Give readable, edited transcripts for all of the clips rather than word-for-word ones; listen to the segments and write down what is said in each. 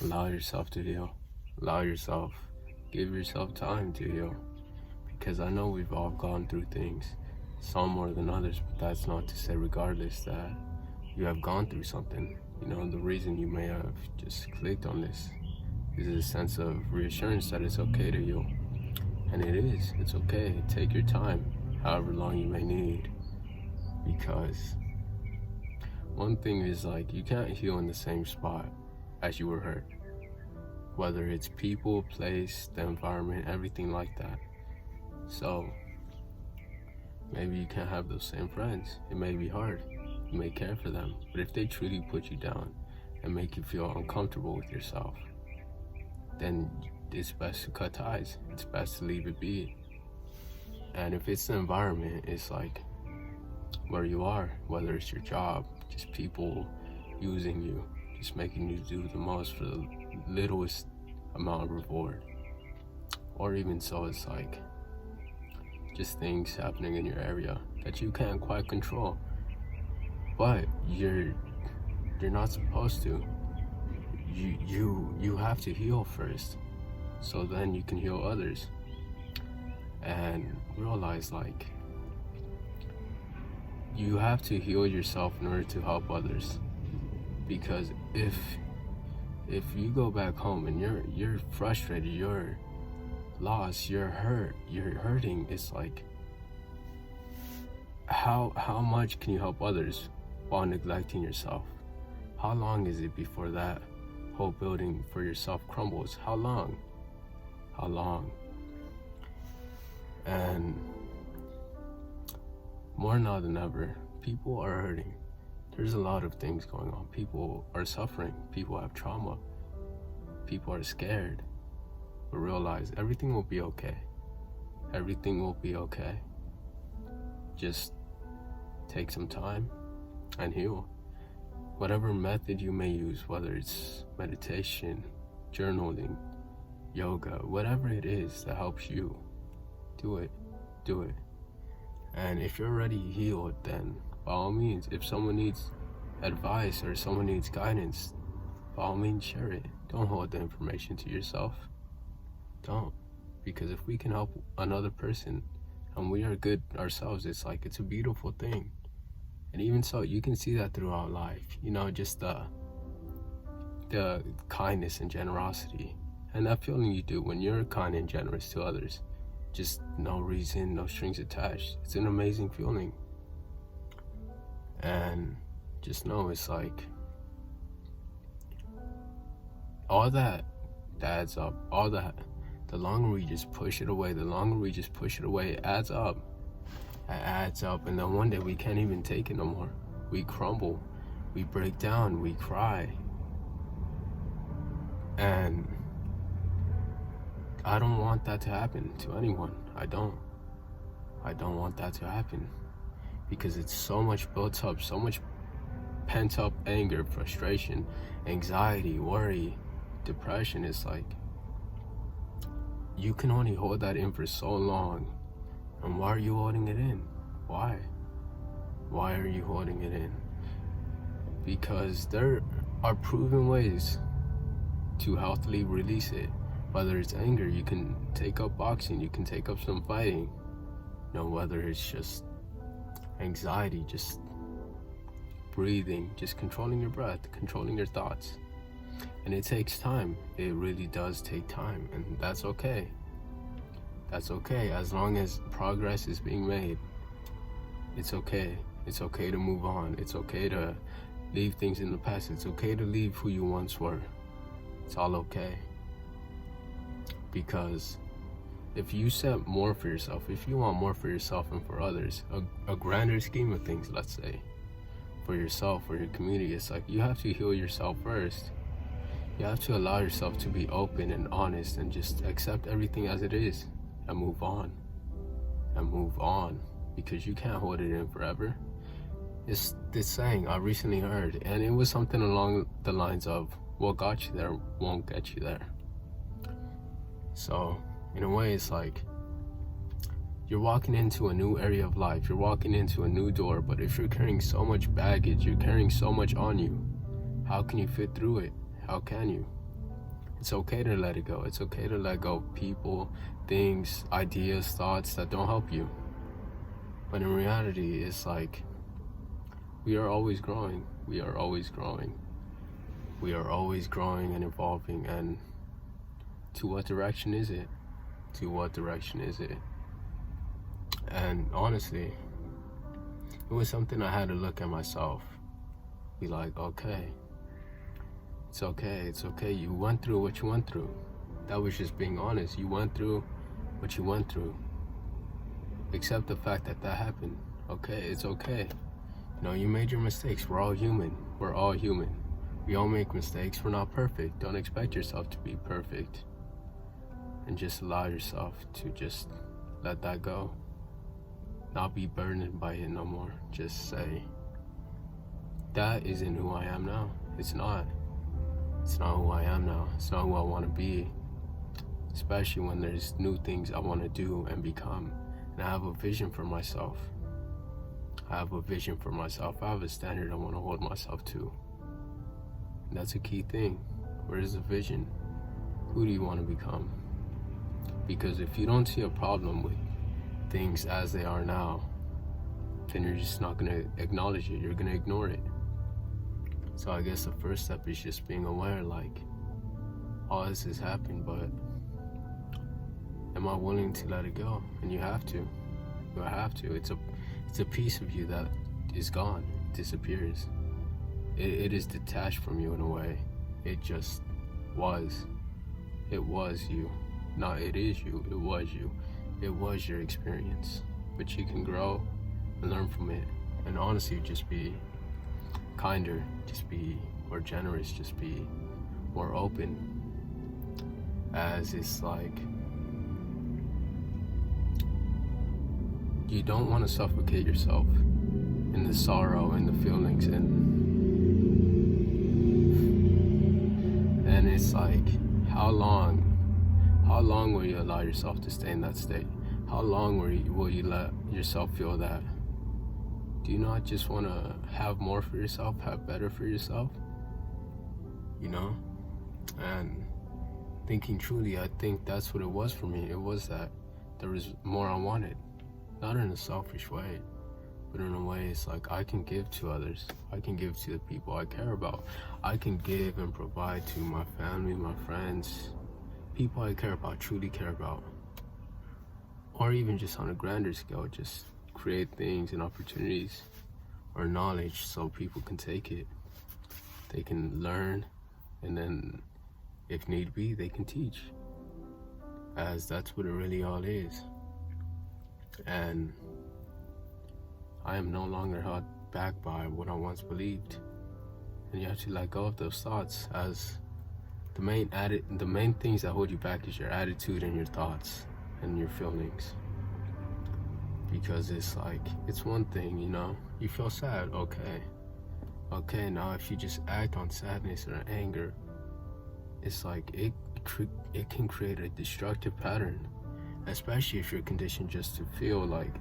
Allow yourself to heal. Give yourself time to heal. Because I know we've all gone through things, some more than others, but that's not to say regardless that you have gone through something. The reason you may have just clicked on this is a sense of reassurance that it's okay to heal. And it is, it's okay. Take your time, however long you may need. Because one thing is you can't heal in the same spot as you were hurt. Whether it's people, place, the environment, everything like that. So maybe you can't have those same friends. It may be hard. You may care for them. But if they truly put you down and make you feel uncomfortable with yourself, then it's best to cut ties. It's best to leave it be. And if it's the environment, it's where you are, whether it's your job, just people using you, just making you do the most for the littlest amount of reward. Or even so, it's just things happening in your area that you can't quite control. But you're not supposed to. You have to heal first, so then you can heal others. And realize you have to heal yourself in order to help others. Because if you go back home and you're frustrated, you're lost, you're hurting, it's how much can you help others while neglecting yourself? How long is it before that whole building for yourself crumbles? How long? And more now than ever, people are hurting. There's a lot of things going on. People are suffering. People have trauma. People are scared. But realize everything will be okay. Everything will be okay. Just take some time and heal. Whatever method you may use, whether it's meditation, journaling, yoga, whatever it is that helps you, do it. And if you're already healed, then by all means, if someone needs advice or someone needs guidance, by all means share it. Don't hold the information to yourself. Don't. Because if we can help another person and we are good ourselves, it's a beautiful thing. And even so, you can see that throughout life, just the kindness and generosity. And that feeling you do when you're kind and generous to others, just no reason, no strings attached. It's an amazing feeling. And just know it's all that adds up. All that, the longer we just push it away, it adds up. It adds up, and then one day we can't even take it no more. We crumble, we break down, we cry. And I don't want that to happen to anyone. I don't want that to happen, because it's so much built up, so much pent up anger, frustration, anxiety, worry, depression. It's you can only hold that in for so long. And why are you holding it in? Why are you holding it in? Because there are proven ways to healthily release it. Whether it's anger, you can take up boxing, you can take up some fighting. Whether it's just anxiety, just breathing, just controlling your breath, controlling your thoughts. And it takes time. It really does take time, and that's okay. That's okay, as long as progress is being made. It's okay. It's okay to move on. It's okay to leave things in the past. It's okay to leave who you once were. It's all okay. Because if you set more for yourself, if you want more for yourself and for others, a grander scheme of things, let's say, for yourself, for your community, it's you have to heal yourself first. You have to allow yourself to be open and honest and just accept everything as it is. And move on, because you can't hold it in forever. It's this saying I recently heard, and it was something along the lines of, what got you there won't get you there. So in a way, it's you're walking into a new area of life, you're walking into a new door, but if you're carrying so much baggage, you're carrying so much on you, how can you fit through it? How can you? It's okay to let it go. It's okay to let go of people, things, ideas, thoughts that don't help you. But in reality, it's like we are always growing. We are always growing. We are always growing and evolving. And to what direction is it? To what direction is it? And honestly, it was something I had to look at myself. Be like, okay, it's okay. It's okay. You went through what you went through. That was just being honest. You went through what you went through. Accept the fact that that happened. Okay, it's okay. You know, you made your mistakes. We're all human. We're all human. We all make mistakes. We're not perfect. Don't expect yourself to be perfect. And just allow yourself to just let that go. Not be burdened by it no more. Just say, that isn't who I am now. It's not. It's not who I am now. It's not who I want to be. Especially when there's new things I want to do and become. And I have a vision for myself. I have a vision for myself. I have a standard I want to hold myself to. And that's a key thing. Where is the vision? Who do you want to become? Because if you don't see a problem with things as they are now, then you're just not going to acknowledge it. You're going to ignore it. So I guess the first step is just being aware, like, all this has happened, but am I willing to let it go? And you have to. You have to. It's a piece of you that is gone, disappears. It is detached from you in a way. It just was. It was you. Not it is you. It was you. It was your experience. But you can grow and learn from it. And honestly, just be kinder. Just be more generous. Just be more open. As it's like, you don't want to suffocate yourself in the sorrow and the feelings, and it's like, how long will you allow yourself to stay in that state? How long will you let yourself feel that? Do you not just want to have more for yourself, have better for yourself? You know? And thinking truly, I think that's what it was for me. It was that there was more I wanted. Not in a selfish way, but in a way it's like I can give to others. I can give to the people I care about. I can give and provide to my family, my friends, people I care about, truly care about. Or even just on a grander scale, just create things and opportunities or knowledge so people can take it. They can learn, and then if need be, they can teach. As that's what it really all is. And I am no longer held back by what I once believed. And you have to let go of those thoughts, as the main things that hold you back is your attitude and your thoughts and your feelings. Because it's like, it's one thing, you know, you feel sad, okay, now if you just act on sadness or anger, it's like it can create a destructive pattern. Especially if you're conditioned just to feel like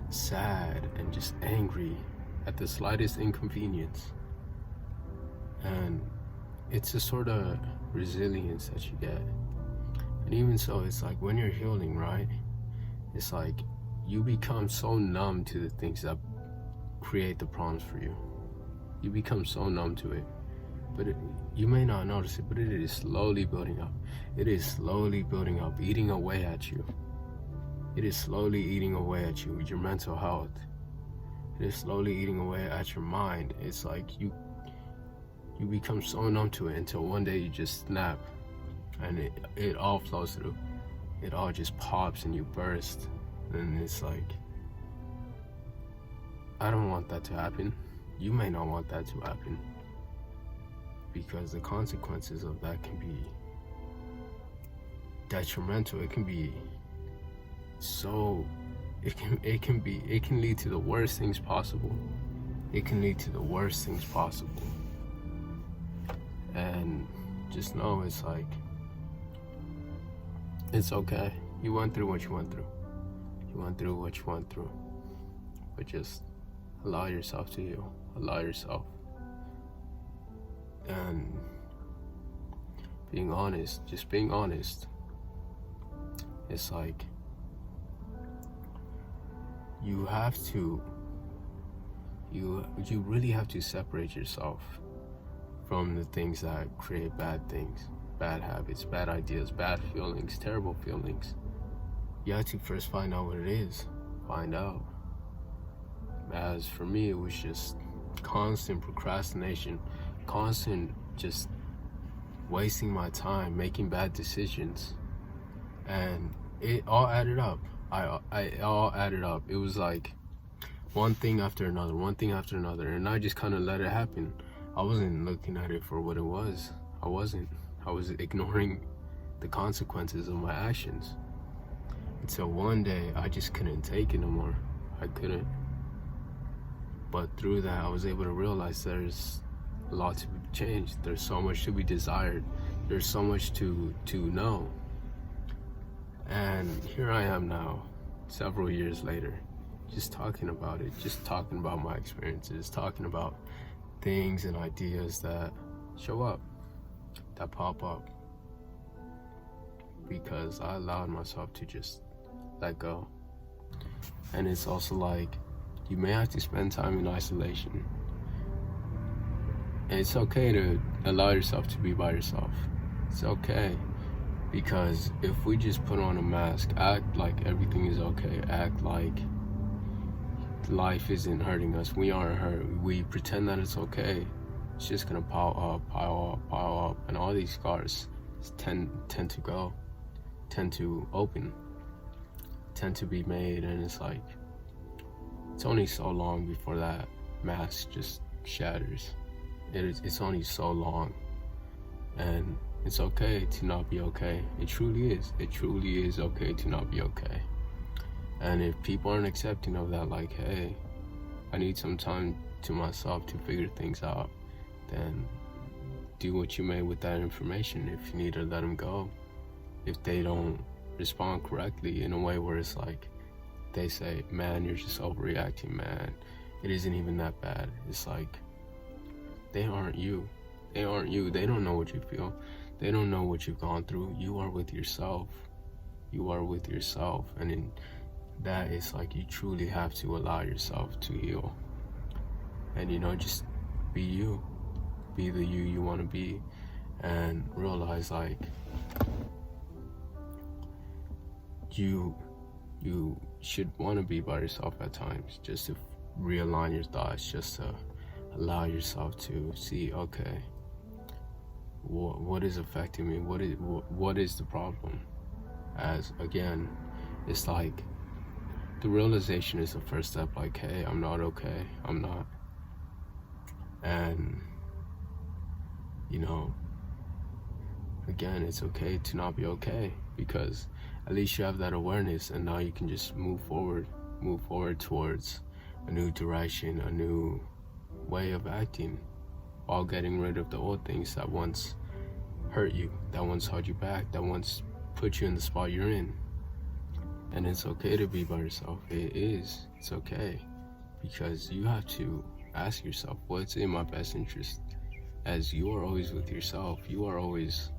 sad and just angry at the slightest inconvenience. And it's a sort of resilience that you get. And even so, it's like when you're healing, right? It's like you become so numb to the things that create the problems for you. You become so numb to it. But you may not notice it, but it is slowly building up. It is slowly building up, eating away at you. It is slowly eating away at you, your mental health. It is slowly eating away at your mind. It's like you become so numb to it until one day you just snap, and it all flows through. It all just pops and you burst. And it's like, I don't want that to happen. You may not want that to happen. Because the consequences of that can be detrimental. It can be so, it can lead to the worst things possible. It can lead to the worst things possible. And just know it's like, it's okay. You went through what you went through. You went through what you went through. But just allow yourself to heal. Allow yourself. And being honest, just being honest. It's like you really have to separate yourself from the things that create bad things, bad habits, bad ideas, bad feelings, terrible feelings. You have to first find out what it is. Find out. As for me, it was just constant procrastination, constant just wasting my time, making bad decisions. And it all added up. It all added up. It was like one thing after another, and I just kind of let it happen. I wasn't looking at it for what it was. I was ignoring the consequences of my actions. Until one day, I just couldn't take it no more. I couldn't. But through that, I was able to realize there's a lot to be changed. There's so much to be desired. There's so much to know. And here I am now, several years later, just talking about it, just talking about my experiences, talking about things and ideas that show up, that pop up, because I allowed myself to just let go. And it's also like, you may have to spend time in isolation. And it's okay to allow yourself to be by yourself. It's okay. Because if we just put on a mask, act like everything is okay, act like life isn't hurting us, we aren't hurt, we pretend that it's okay, it's just gonna pile up, and all these scars tend to open, tend to be made, and it's like, it's only so long before that mask just shatters. It's only so long, and it's okay to not be okay. It truly is. It truly is okay to not be okay. And if people aren't accepting of that, like, hey, I need some time to myself to figure things out, then do what you may with that information. If you need to let them go, if they don't respond correctly in a way where it's like, they say, man, you're just overreacting, man, it isn't even that bad. It's like, they aren't you. They aren't you. They don't know what you feel. They don't know what you've gone through. You are with yourself. You are with yourself. And in that, it's like you truly have to allow yourself to heal. And, just be you. Be the you want to be. And realize, like, you should want to be by yourself at times. Just to realign your thoughts. Just to allow yourself to see, okay, what is affecting me? What is the problem? As again, it's like the realization is the first step. Like, hey, I'm not okay. I'm not. And again, it's okay to not be okay, because at least you have that awareness, and now you can just move forward towards a new direction, a new way of acting, while getting rid of the old things that once hurt you, that once held you back, that once put you in the spot you're in. And it's okay to be by yourself. It is. It's okay. Because you have to ask yourself, what's in my best interest? As you are always with yourself. You are always,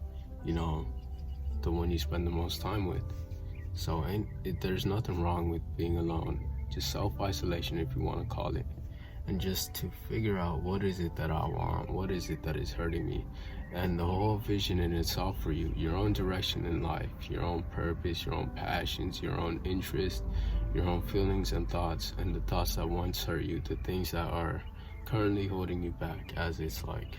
the one you spend the most time with. So there's nothing wrong with being alone. Just self-isolation, if you want to call it. And just to figure out, what is it that I want? What is it that is hurting me? And the whole vision in itself for you, your own direction in life, your own purpose, your own passions, your own interests, your own feelings and thoughts, and the thoughts that once hurt you, the things that are currently holding you back. As it's like,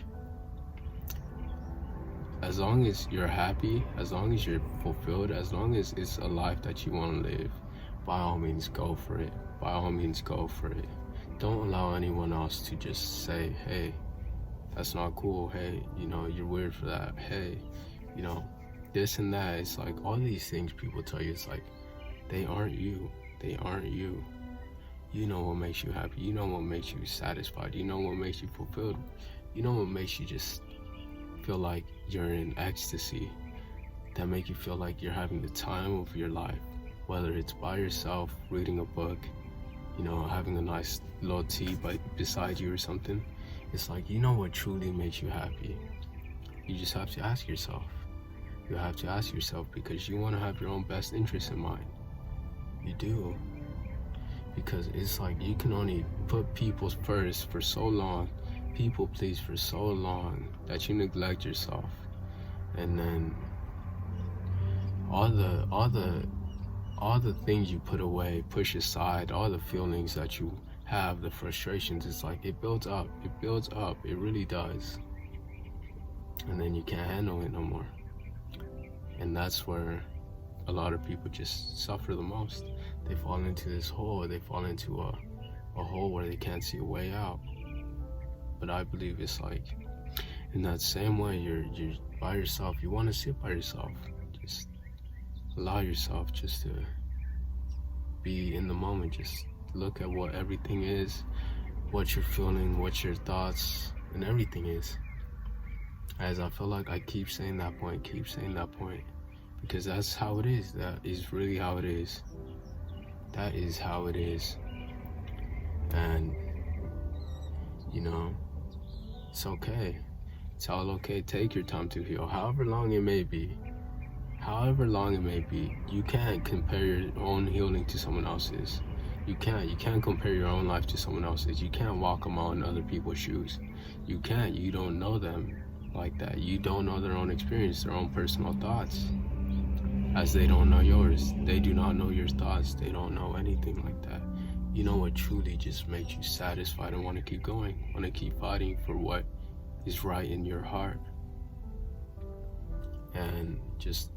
as long as you're happy, as long as you're fulfilled, as long as it's a life that you want to live, by all means go for it. By all means go for it. Don't allow anyone else to just say, hey, that's not cool. Hey, you're weird for that. Hey, this and that. It's like all these things people tell you, it's like, they aren't you. They aren't you. You know what makes you happy. You know what makes you satisfied. You know what makes you fulfilled. You know what makes you just feel like you're in ecstasy. That make you feel like you're having the time of your life. Whether it's by yourself, reading a book, having a nice little tea beside you or something. It's like, what truly makes you happy? You just have to ask yourself. You have to ask yourself, because you want to have your own best interest in mind. You do. Because it's like you can only put people first for so long, people please for so long, that you neglect yourself. And then all the things you put away, push aside, all the feelings that you have, the frustrations, it's like it builds up, it really does. And then you can't handle it no more. And that's where a lot of people just suffer the most. They fall into this hole, they fall into a hole where they can't see a way out. But I believe it's like, in that same way, you're by yourself, you want to sit by yourself. Just allow yourself just to be in the moment. Just look at what everything is, what you're feeling, what your thoughts and everything is. As I feel like I keep saying that point, because that's how it is. That is really how it is. That is how it is. And you know, it's okay. It's all okay. Take your time to heal, however long it may be. You can't compare your own healing to someone else's. You can't compare your own life to someone else's. You can't walk among other people's shoes. You can't. You don't know them like that. You don't know their own experience, their own personal thoughts, as they don't know yours. They do not know your thoughts. They don't know anything like that. You know what truly just makes you satisfied and want to keep going, want to keep fighting for what is right in your heart. And just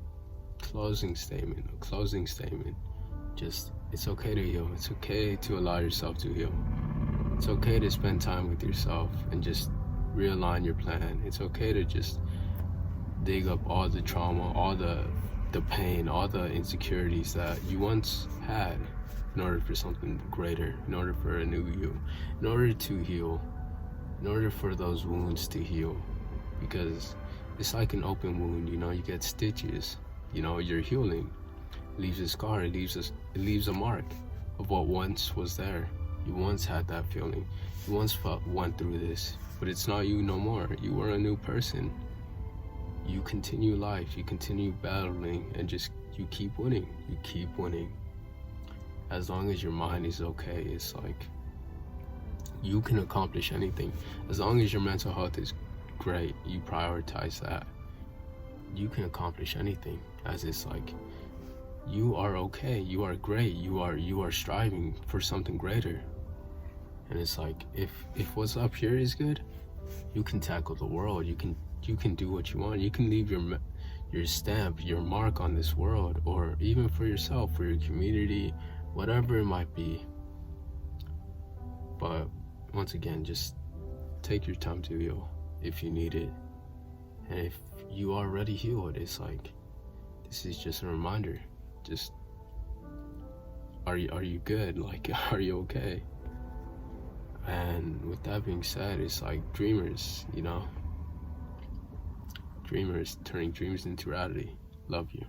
closing statement, just, it's okay to heal. It's okay to allow yourself to heal. It's okay to spend time with yourself and just realign your plan. It's okay to just dig up all the trauma, all the pain, all the insecurities that you once had, in order for something greater, in order for a new you, in order to heal, in order for those wounds to heal. Because it's like an open wound, you know, you get stitches, you know, you're healing. It leaves a scar, it leaves a mark of what once was there. You once had that feeling, you once went through this, but it's not you no more. You were a new person. You continue life, you continue battling, and just, you keep winning. As long as your mind is okay, it's like, you can accomplish anything. As long as your mental health is great, you prioritize that, you can accomplish anything. As it's like, you are okay, you are great, you are striving for something greater. And it's like, if what's up here is good, you can tackle the world. You can do what you want. You can leave your stamp, your mark on this world, or even for yourself, for your community, whatever it might be. But once again, just take your time to heal if you need it. And if you are already healed, it's like, this is just a reminder. Just, are you good? Like, are you okay? And with that being said, it's like dreamers, you know, dreamers turning dreams into reality. Love you.